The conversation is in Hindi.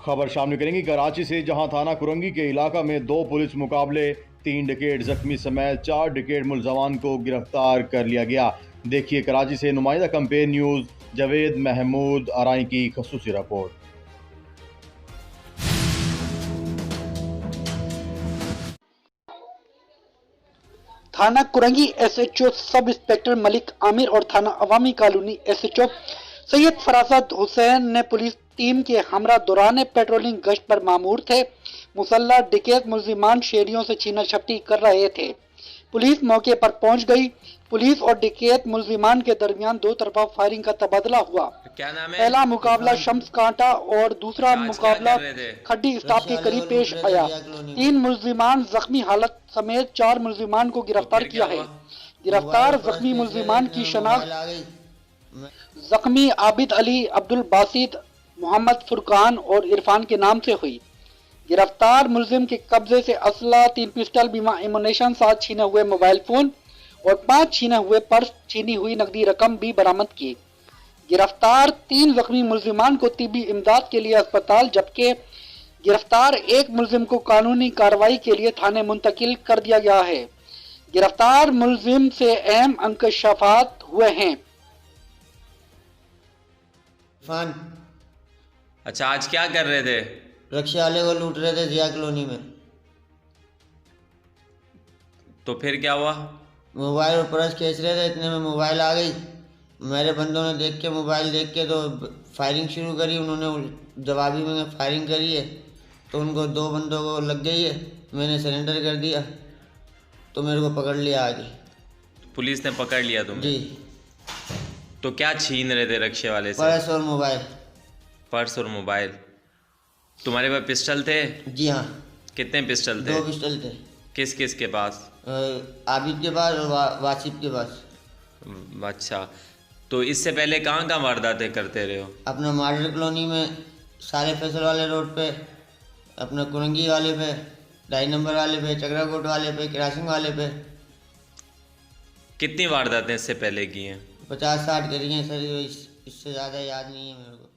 खबर सामने करेंगी कराची से, जहां थाना कुरंगी के इलाका में 2 पुलिस मुकाबले, 3 डिकेट जख्मी समेत 4 डिकेट मुलजमान को गिरफ्तार कर लिया गया। देखिए कराची से नुमाइंदा कंपेयर न्यूज़ जावेद महमूद आराई की खसूसी रिपोर्ट। थाना Korangi SHO sub inspector Malik Aamir और थाना अवामी कॉलोनी एसएचओ सैयद फरासत हुसैन ने पुलिस टीम के हमरा दौरान पेट्रोलिंग गश्त पर मामूर थे। मुसल्ला डकैत मुलजिमान शेरियों से छीना झपटी कर रहे थे। पुलिस मौके पर पहुंच गई। पुलिस और डकैत मुलजिमान के दरमियान दो तरफा फायरिंग का तबादला हुआ। क्या नाम है? पहला मुकाबला शम्स कांटा और दूसरा मुकाबला खड्डी स्टाफ के करीब पेश आया। 3 मुलजिमान जख्मी हालत समेत 4 मुलजिमान को गिरफ्तार किया है। गिरफ्तार जख्मी मुलजिमान की शनाख्त जख्मी आबिद अली, अब्दुल बासित, मोहम्मद फुरकान और इरफान के नाम से हुई। गिरफ्तार मुलजिम के कब्जे से असला, 3 पिस्टल, बीमा एमुनेशन, 7 छीने हुए मोबाइल फोन और 5 छीने हुए पर्स, छीनी हुई नकदी रकम भी बरामद की। गिरफ्तार 3 जख्मी मुलजिमान को तिब्बी इमदाद के लिए अस्पताल, जबकि गिरफ्तार 1 मुलजिम को कानूनी कार्रवाई के लिए थाने मुंतकिल कर दिया गया है। गिरफ्तार मुलजिम से अहम अंकशाफात हुए हैं। अच्छा, आज क्या कर रहे थे? रिक्शा वाले को लूट रहे थे जिया कॉलोनी में। तो फिर क्या हुआ? मोबाइल और पर्स खींच रहे थे, इतने में मोबाइल आ गई। मेरे बंदों ने देख के मोबाइल देख के तो फायरिंग शुरू करी। उन्होंने जवाबी में फायरिंग करी है तो उनको 2 बंदों को लग गई है। मैंने सरेंडर कर दिया तो मेरे को पकड़ लिया आगे। पुलिस ने पकड़ लिया तुम्हें? जी। तो क्या छीन रहे थे रिक्शे वाले से? पर्स और मोबाइल। पर्स और मोबाइल। तुम्हारे पास पिस्टल थे? जी हाँ। कितने पिस्टल थे? 2 पिस्टल थे। किस किस के पास? आबिद के पास और वासिफ के पास। अच्छा, तो इससे पहले कहाँ कहाँ वारदातें करते रहे हो? अपना मॉडल कॉलोनी में, सारे फैसल वाले रोड पे, अपना कुरंगी वाले पे, 2.5 नंबर वाले पे, चक्राकोट वाले पे, क्रॉसिंग वाले पे। कितनी वारदातें इससे पहले की हैं? 50-60 करी हैं सर, इससे ज़्यादा याद नहीं है मेरे को।